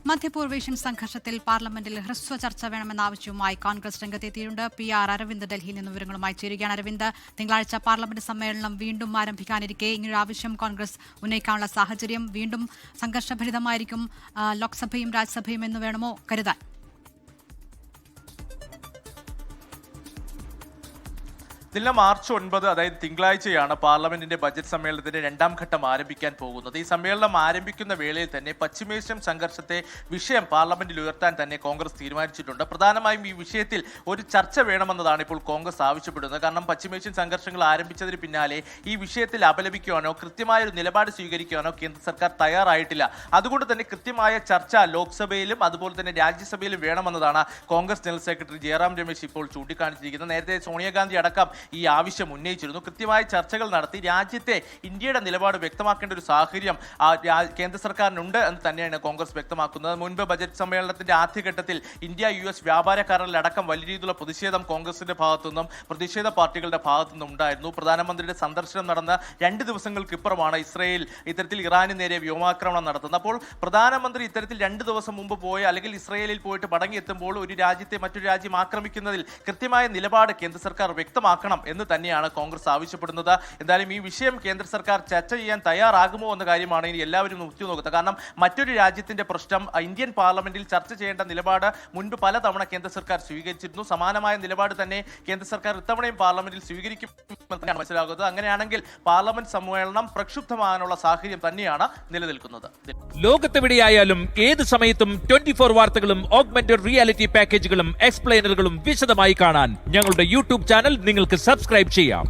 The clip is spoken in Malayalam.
മധ്യപൂർവേഷ്യൻ സംഘർഷത്തിൽ പാർലമെന്റിൽ ഹ്രസ്വ ചർച്ച വേണമെന്ന ആവശ്യവുമായി കോൺഗ്രസ് രംഗത്തെത്തിയിട്ടുണ്ട്. PR അരവിന്ദ് ഡൽഹിയിൽ നിന്ന് വിവരങ്ങളുമായി ചേരുകയാണ്. അരവിന്ദ്, തിങ്കളാഴ്ച പാർലമെന്റ് സമ്മേളനം വീണ്ടും ആരംഭിക്കാനിരിക്കെ ഇങ്ങനൊരു ആവശ്യം കോൺഗ്രസ് ഉന്നയിക്കാനുള്ള സാഹചര്യം വീണ്ടും സംഘർഷഭരിതമായിരിക്കും ലോക്സഭയും രാജ്യസഭയും എന്ന് വേണമോ കരുതാൻ? ഇന്ന് മാർച്ച് 9, അതായത് തിങ്കളാഴ്ചയാണ് പാർലമെന്റിന്റെ ബജറ്റ് സമ്മേളനത്തിന്റെ രണ്ടാം ഘട്ടം ആരംഭിക്കാൻ പോകുന്നത്. ഈ സമ്മേളനം ആരംഭിക്കുന്ന വേളയിൽ തന്നെ പശ്ചിമേഷ്യൻ സംഘർഷത്തെ വിഷയം പാർലമെന്റിൽ ഉയർത്താൻ തന്നെ കോൺഗ്രസ് തീരുമാനിച്ചിട്ടുണ്ട്. പ്രധാനമായും ഈ വിഷയത്തിൽ ഒരു ചർച്ച വേണമെന്നതാണ് ഇപ്പോൾ കോൺഗ്രസ് ആവശ്യപ്പെടുന്നത്. കാരണം പശ്ചിമേഷ്യൻ സംഘർഷങ്ങൾ ആരംഭിച്ചതിന് പിന്നാലെ ഈ വിഷയത്തിൽ അപലപിക്കുവാനോ കൃത്യമായ ഒരു നിലപാട് സ്വീകരിക്കുവാനോ കേന്ദ്ര സർക്കാർ തയ്യാറായിട്ടില്ല. അതുകൊണ്ട് തന്നെ കൃത്യമായ ചർച്ച ലോക്സഭയിലും അതുപോലെ തന്നെ രാജ്യസഭയിലും വേണമെന്നതാണ് കോൺഗ്രസ് ജനറൽ സെക്രട്ടറി ജയറാം രമേശ് ഇപ്പോൾ ചൂണ്ടിക്കാണിച്ചിരിക്കുന്നത്. നേരത്തെ സോണിയാഗാന്ധി അടക്കം ഈ ആവശ്യം ഉന്നയിച്ചിരുന്നു. കൃത്യമായ ചർച്ചകൾ നടത്തി രാജ്യത്തെ ഇന്ത്യയുടെ നിലപാട് വ്യക്തമാക്കേണ്ട ഒരു സാഹചര്യം കേന്ദ്ര സർക്കാരിനുണ്ട് എന്ന് തന്നെയാണ് കോൺഗ്രസ് വ്യക്തമാക്കുന്നത്. മുൻപ് ബജറ്റ് സമ്മേളനത്തിന്റെ ആദ്യഘട്ടത്തിൽ ഇന്ത്യ-US വ്യാപാര കരാറിലടക്കം വലിയ രീതിയിലുള്ള പ്രതിഷേധം കോൺഗ്രസിന്റെ ഭാഗത്തുനിന്നും പ്രതിഷേധ പാർട്ടികളുടെ ഭാഗത്തുനിന്നും ഉണ്ടായിരുന്നു. പ്രധാനമന്ത്രിയുടെ സന്ദർശനം നടന്ന 2 ദിവസങ്ങൾക്കിപ്പുറമാണ് ഇസ്രയേൽ ഇത്തരത്തിൽ ഇറാന് നേരെ വ്യോമാക്രമണം നടത്തുന്നത്. അപ്പോൾ പ്രധാനമന്ത്രി ഇത്തരത്തിൽ 2 ദിവസം മുമ്പ് പോയി അല്ലെങ്കിൽ ഇസ്രയേലിൽ പോയിട്ട് മടങ്ങിയെത്തുമ്പോൾ ഒരു രാജ്യത്തെ മറ്റൊരു രാജ്യം ആക്രമിക്കുന്നതിൽ കൃത്യമായ നിലപാട് കേന്ദ്ര സർക്കാർ വ്യക്തമാക്കണം എന്ന് തന്നെയാണ് കോൺഗ്രസ് ആവശ്യപ്പെടുന്നത്. എന്തായാലും ഈ വിഷയം കേന്ദ്ര സർക്കാർ ചർച്ച ചെയ്യാൻ തയ്യാറാകുമോ എന്ന കാര്യമാണ് ഇനി എല്ലാവരും ഉറ്റുനോക്കുന്നത്. കാരണം മറ്റൊരു രാജ്യത്തിന്റെ പ്രശ്നം ഇന്ത്യൻ പാർലമെന്റിൽ ചർച്ച ചെയ്യേണ്ട നിലപാട് മുൻപ് പലതവണ കേന്ദ്ര സർക്കാർ സ്വീകരിച്ചിരുന്നു. സമാനമായ നിലപാട് തന്നെ കേന്ദ്ര സർക്കാർ ഇത്തവണയും പാർലമെന്റിൽ സ്വീകരിക്കുമെന്നാണ് മനസ്സിലാകുന്നത്. അങ്ങനെയാണെങ്കിൽ പാർലമെന്റ് സമ്മേളനം പ്രക്ഷുബ്ധമാകാനുള്ള സാഹചര്യം തന്നെയാണ് നിലനിൽക്കുന്നത്. ലോകത്തെവിടെയായാലും ഏത് സമയത്തും 24 വാർത്തകളും ഓഗ്മെന്റഡ് റിയാലിറ്റി പാക്കേജുകളും എക്സ്പ്ലെയിനറുകളും വിശദമായി കാണാൻ ഞങ്ങളുടെ യൂട്യൂബ് ചാനൽ നിങ്ങൾക്ക് സബ്സ്ക്രൈബ് ചെയ്യാം.